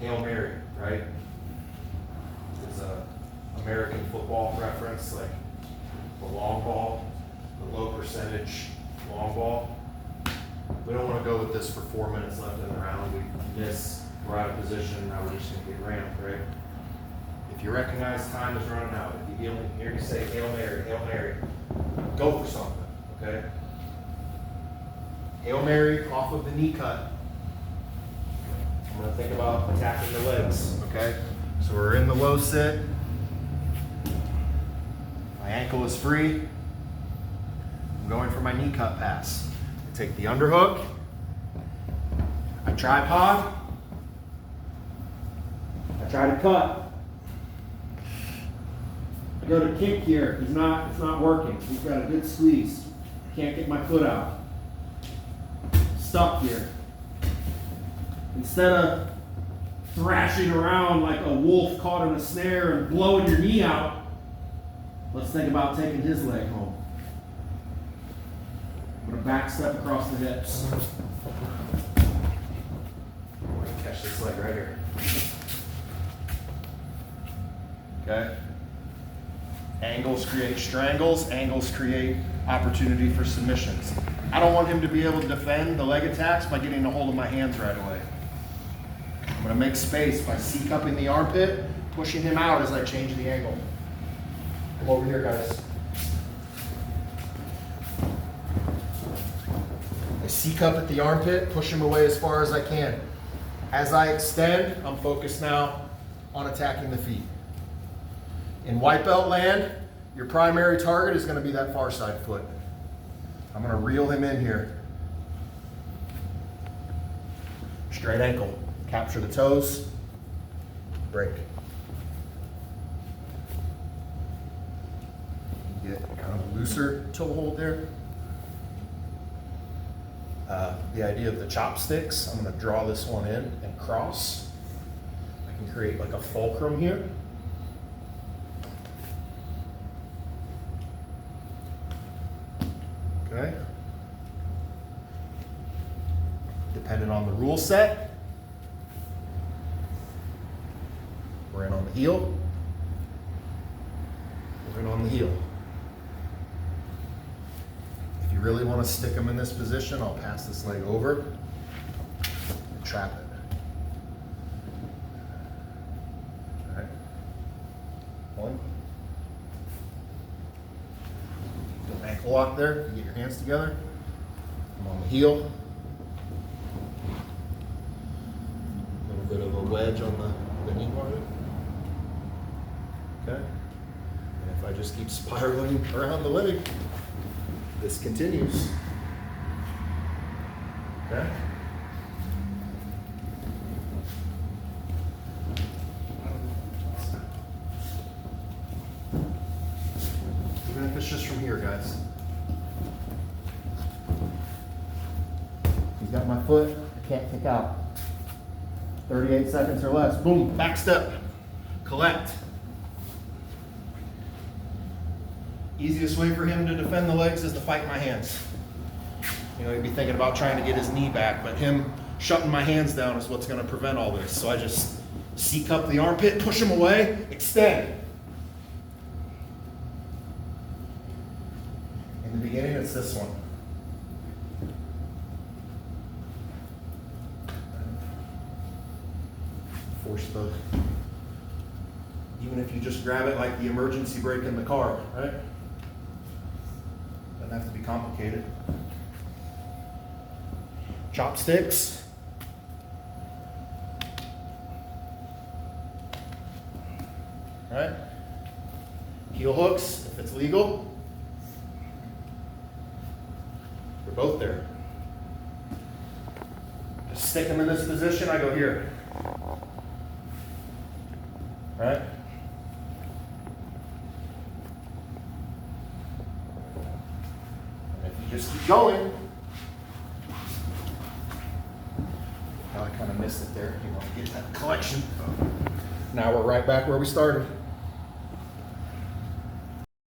Hail Mary, right? It's a American football reference, like the long ball, the low percentage long ball. We don't want to go with this for 4 minutes left in the round. We miss, we're out of position, now we're just going to get ramped, right? If you recognize time is running out, if you hear me say Hail Mary, go for something, okay? Hail Mary off of the knee cut. I'm going to think about attacking the legs, okay? So we're in the low sit. My ankle is free. I'm going for my knee cut pass. I take the underhook. I tripod. I try to cut. I go to kick here. It's not working. He's got a good squeeze. Can't get my foot out. Stuck here. Instead of thrashing around like a wolf caught in a snare and blowing your knee out, let's think about taking his leg home. I'm going to back step across the hips. I'm going to catch this leg right here. Okay? Angles create strangles. Angles create opportunity for submissions. I don't want him to be able to defend the leg attacks by getting a hold of my hands right away. I'm going to make space by C-cupping the armpit, pushing him out as I change the angle. Come over here, guys. I C-cup at the armpit, push him away as far as I can. As I extend, I'm focused now on attacking the feet. In white belt land, your primary target is going to be that far side foot. I'm going to reel him in here. Straight ankle. Capture the toes. Break. Get kind of a looser toe hold there. The idea of the chopsticks, I'm going to draw this one in and cross. I can create like a fulcrum here. Okay. Depending on the rule set, we're in on the heel. We're in on the heel. If you really want to stick them in this position, I'll pass this leg over and trap it. All right. One. Ankle lock there. You get your hands together. I'm on the heel. A little bit of a wedge on the knee bar. Okay. And if I just keep spiraling around the leg, this continues. Okay. Even if it's just from here, guys. He's got my foot. I can't kick out. 38 seconds or less. Boom. Back step. Collect. Easiest way for him to defend the legs is to fight my hands. You know, he'd be thinking about trying to get his knee back, but him shutting my hands down is what's going to prevent all this. So I just C-cup the armpit, push him away, extend. In the beginning, it's this one. Force the, even if you just grab it like the emergency brake in the car, right? Doesn't have to be complicated. Chopsticks. Right? Heel hooks, if it's legal. They're both there. Just stick them in this position, I go here. Right? And if you just keep going, I kind of missed it there. You want to get that collection. Now we're right back where we started.